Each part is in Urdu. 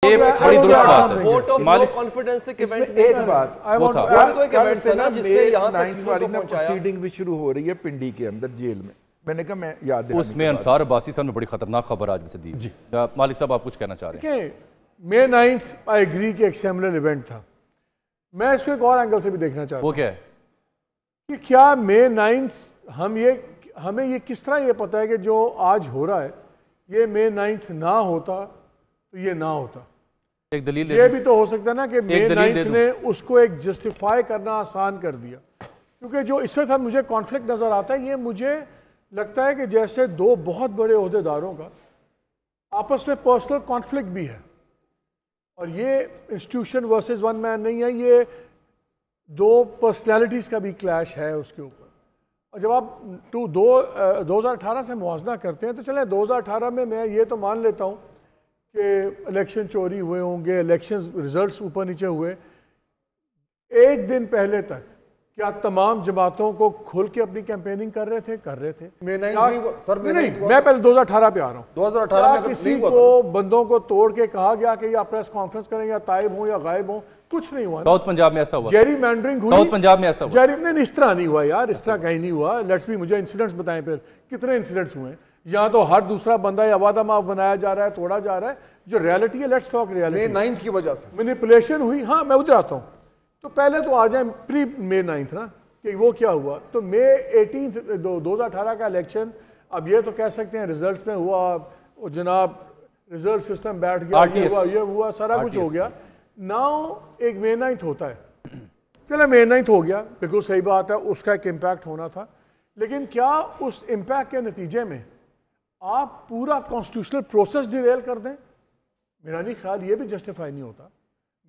یہ بڑی درست بات ہے. ووٹ آف نو کانفیڈنس سے ایک بات وہ تھا کل سے نا مے 9 والی نا پروسیڈنگ بھی شروع ہو رہی ہے پنڈی کے اندر جیل میں نے کہا میں یاد دلانے اس میں انصار عباسی صاحب نے بڑی خطرناک خبر آج سے دی. مالک صاحب آپ کچھ کہنا چاہ رہے ہیں؟ مے 9 آئی ایگری کہ ایک سیمینل ایونٹ تھا. میں اس کو ایک اور اینگل سے بھی دیکھنا چاہتا ہوں. وہ کیا ہے کہ کیا مے 9 ہمیں یہ کس طرح یہ پتہ ہے کہ جو آج ہو رہا ہے یہ مے 9 نہ ہوتا تو یہ نہ ہوتا. ایک دلیل یہ بھی تو ہو سکتا ہے نا کہ مے 9 نے اس کو ایک جسٹیفائی کرنا آسان کر دیا. کیونکہ جو اس وقت مجھے کانفلکٹ نظر آتا ہے یہ مجھے لگتا ہے کہ جیسے دو بہت بڑے عہدیداروں کا آپس میں پرسنل کانفلکٹ بھی ہے اور یہ انسٹیٹیوشن ورسز ون مین نہیں ہے, یہ دو پرسنالٹیز کا بھی کلیش ہے اس کے اوپر. اور جب آپ 2018 سے موازنہ کرتے ہیں تو چلیں 2018 میں یہ تو مان لیتا ہوں کہ الیکشن چوری ہوئے ہوں گے, الیکشن ریزلٹس اوپر نیچے ہوئے. ایک دن پہلے تک کیا تمام جماعتوں کو کھل کے اپنی کیمپیننگ کر رہے تھے؟ میں پہلے 2018 پہ آ رہا ہوں. 2018 میں کسی کو بندوں کو توڑ کے کہا گیا کہ یا پریس کانفرنس کریں یا تائب ہوں یا غائب ہوں, کچھ نہیں ہوا. ساؤتھ پنجاب میں ایسا ہوا, جیری مینڈرنگ ہوئی ساؤتھ پنجاب میں ایسا ہوا. نہیں اس طرح نہیں ہوا یار, اس طرح کہیں نہیں ہوا. لیٹس بھی مجھے انسیڈنٹس بتائیں پھر کتنے انسیڈنٹس ہوئے ہیں. یہاں تو ہر دوسرا بندہ یا وعدہ معاف بنایا جا رہا ہے, توڑا جا رہا ہے. جو ریالٹی ہے لیٹس ٹاک ریالٹی. مے 9 کی وجہ سے مینیپولیشن ہوئی. ہاں میں ادھر آتا ہوں. تو پہلے تو آ جائیں پری مے 9 نا کہ وہ کیا ہوا. تو مے 18 2018 کا الیکشن اب یہ تو کہہ سکتے ہیں ریزلٹس میں ہوا, جناب ریزلٹ سسٹم بیٹھ گیا, یہ ہوا سارا کچھ ہو گیا. ناؤ ایک مے 9 ہوتا ہے, چلے مے 9 ہو گیا, بالکل صحیح بات ہے, اس کا ایک امپیکٹ ہونا تھا. لیکن کیا اس امپیکٹ کے نتیجے میں آپ پورا کانسٹیٹیوشنل پروسیس ڈیریل کر دیں؟ میرا نہیں خیال یہ بھی جسٹیفائی نہیں ہوتا.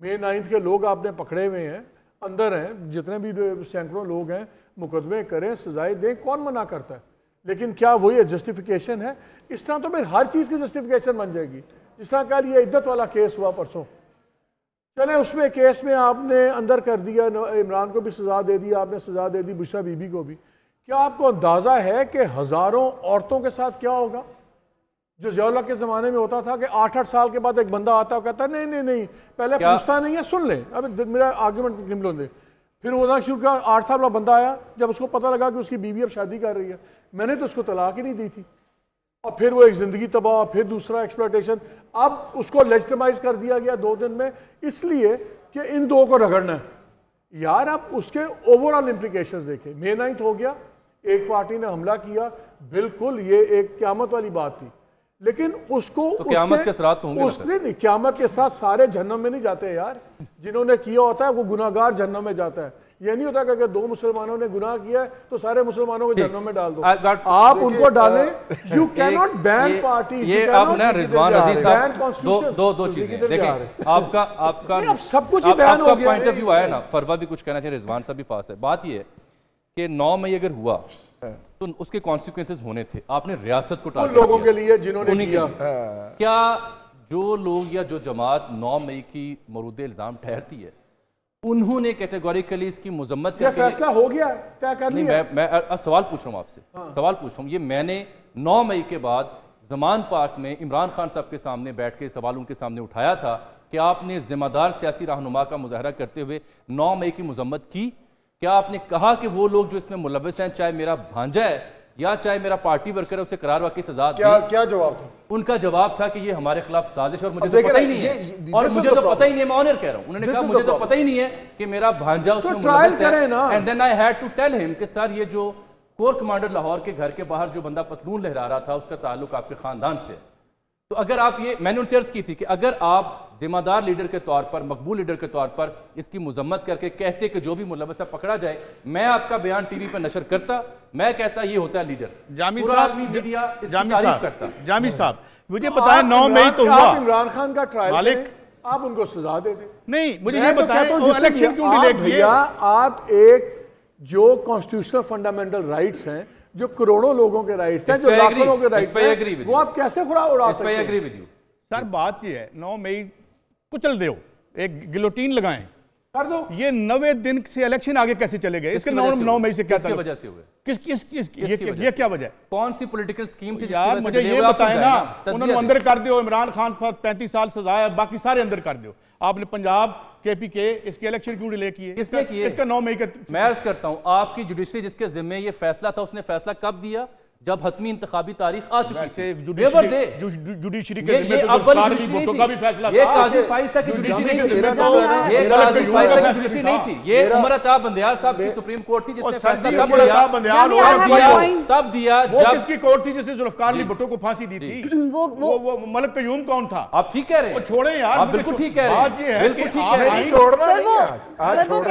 مے 9 کے لوگ آپ نے پکڑے ہوئے ہیں, اندر ہیں, جتنے بھی سینکڑوں لوگ ہیں, مقدمے کریں, سزائیں دیں, کون منع کرتا ہے؟ لیکن کیا وہی جسٹیفیکیشن ہے؟ اس طرح تو پھر ہر چیز کی جسٹیفیکیشن بن جائے گی. جس طرح کہ یہ عدت والا کیس ہوا پرسوں, چلیں اس میں کیس میں آپ نے اندر کر دیا, عمران کو بھی سزا دے دی, آپ نے سزا دے دی بشرا بی بی کو بھی. کیا آپ کو اندازہ ہے کہ ہزاروں عورتوں کے ساتھ کیا ہوگا؟ جو ضیاء اللہ کے زمانے میں ہوتا تھا کہ 8 سال کے بعد ایک بندہ آتا ہے کہتا ہے نہیں پہلے پوچھتا نہیں ہے, سن لیں اب میرا آرگومنٹ نملوں دے. پھر وہ نہ شروع کیا, 8 سال والا بندہ آیا, جب اس کو پتہ لگا کہ اس کی بیوی اب شادی کر رہی ہے, میں نے تو اس کو طلاق ہی نہیں دی تھی, اور پھر وہ ایک زندگی تباہ, پھر دوسرا ایکسپلوٹیشن. اب اس کو لیجٹمائز کر دیا گیا 2 دن میں, اس لیے کہ ان دو کو رگڑنا ہے. یار اب اس کے اوورآل امپلیکیشنز دیکھیں. مے 9 ہو گیا, ایک پارٹی نے حملہ کیا, بالکل یہ ایک قیامت والی بات تھی. لیکن اس کو قیامت کے اثرات ہوں گے, اس نے نہیں, قیامت کے ساتھ سارے جہنم میں نہیں جاتے یار. جنہوں نے کیا ہوتا ہے وہ گناہگار جہنم میں جاتا ہے. یہ نہیں ہوتا کہ اگر 2 مسلمانوں نے گناہ کیا ہے تو سارے مسلمانوں کو جہنم میں ڈال دو. آپ ان کو ڈالیں. یو کی ناٹ بین پارٹیز. یہ اب نا رضوان عزیز صاحب دو چیزیں دیکھیں. آپ کا سب کچھ بیان ہو گیا. پوائنٹ آف ویو آیا نا, فروا بھی کچھ کہنا چاہیے, رضوان صاحب بھی پاس ہے. بات یہ ہے کہ 9 مئی اگر ہوا تو اس کے کانسیکوینسز ہونے تھے. آپ نے ریاست کو ٹارگٹ کیا لوگوں کے لیے جنہوں نے کیا. کیا جو لوگ یا جو جماعت 9 مئی کی مورد الزام ٹھہرتی ہے انہوں نے کیٹیگوریکلی اس کی مذمت کر کے فیصلہ ہو گیا طے کر لیا. میں سوال پوچھ رہا ہوں آپ سے, سوال پوچھ رہا ہوں. یہ میں نے 9 مئی کے بعد زمان پاک میں عمران خان صاحب کے سامنے بیٹھ کے سوال ان کے سامنے اٹھایا تھا کہ آپ نے ذمہ دار سیاسی رہنما کا مظاہرہ کرتے ہوئے 9 مئی کی مذمت کی. کیا آپ نے کہا کہ وہ لوگ جو اس میں ملوث ہیں, چاہے میرا بھانجا ہے یا چاہے میرا پارٹی ورکر ہے, اسے قرار واقعی سزا دی؟ کیا جواب تھا ان کا؟ جواب تھا کہ یہ ہمارے خلاف سازش, اور مجھے تو پتہ ہی نہیں ہے, اور مجھے تو پتہ ہی نہیں ہے, میں آنر کہہ رہا ہوں. انہوں نے کہا مجھے تو پتہ ہی نہیں ہے کہ میرا بھانجا اس میں ملوث ہے. And then I had to tell ہم کہ سر یہ جو کور کمانڈر لاہور کے گھر کے باہر جو بندہ پتلون لہرا رہا تھا اس کا تعلق آپ کے خاندان سے. تو اگر آپ یہ, میں نے ان سے عرض کی تھی کہ اگر آپ ذمہ دار لیڈر کے طور پر, مقبول لیڈر کے طور پر اس کی مذمت کر کے کہتے کہ جو بھی ملوث ہے پکڑا جائے, میں آپ کا بیان ٹی وی پر نشر کرتا, میں کہتا یہ ہوتا ہے لیڈر. جامی صاحب مجھے بتائیں 9 مئی تو ہوا, عمران خان کا ٹرائل کریں, آپ ان کو سزا دے دیں. نہیں مجھے یہ بتائیں الیکشن کیوں ڈیلے کیے؟ آپ ایک جو کانسٹیٹیوشنل فنڈامنٹل رائٹس ہیں, جو کروڑوں لوگوں کے رائٹس ہیں, جو لاکھوں لوگوں کے رائٹس ہیں, وہ آپ کیسے اڑا سکتے ہیں؟ سر بات یہ ہے 9 مئی کچل دیو, ایک گلوٹین لگائیں, کر دو یہ 90 دن سے الیکشن آگے کیسے چلے گئے؟ اس کے 9 مئی سے کیا کس کی وجہ سے ہوئے؟ یہ کیا وجہ ہے؟ کون سی پولیٹیکل سکیم تھی؟ یار مجھے یہ بتائیں نا، انہوں نے اندر کر دیو، عمران خان پر 35 سال سزا ہے، باقی سارے اندر کر دیو. آپ نے پنجاب KPK اس کے الیکشن کیوں ڈیلے کیے؟ کس نے کیے؟ اس کا 9 مئی کا میں عرض کرتا ہوں، آپ کی جوڈیشری جس کے ذمہ یہ فیصلہ تھا، اس نے فیصلہ کب دیا؟ جب حتمی انتخابی تاریخ آ چکی تھی. جوڈیشری کے ذمہ تو ذوالفقار بھٹو کا بھی فیصلہ تھا. یہ قاضی فائز تک کی جوڈیشری نہیں تھی، یہ قاضی فائز تک کی جوڈیشری نہیں تھی، یہ عمر عطا بندیال صاحب کی سپریم کورٹ تھی جس نے فیصلہ تب دیا وہ کس کی کورٹ تھی جس نے ذوالفقار بھٹو کو پھانسی دی تھی؟ وہ ملک قیوم کون تھا؟ آپ ٹھیک کہہ رہے ہیں، چھوڑیں یار، آپ بالکل ٹھیک کہہ رہے ہیں، بالکل ٹھیک کہہ رہے ہیں. چھوڑنا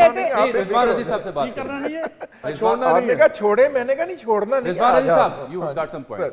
نہیں ہے، رضوان عزیز صاحب سے بات کرنا نہیں ہے. آپ نے کہا چھوڑے، میں نے کہا نہیں چھوڑنا نہیں ہے. رضوان عزیز صاحب, you got some point.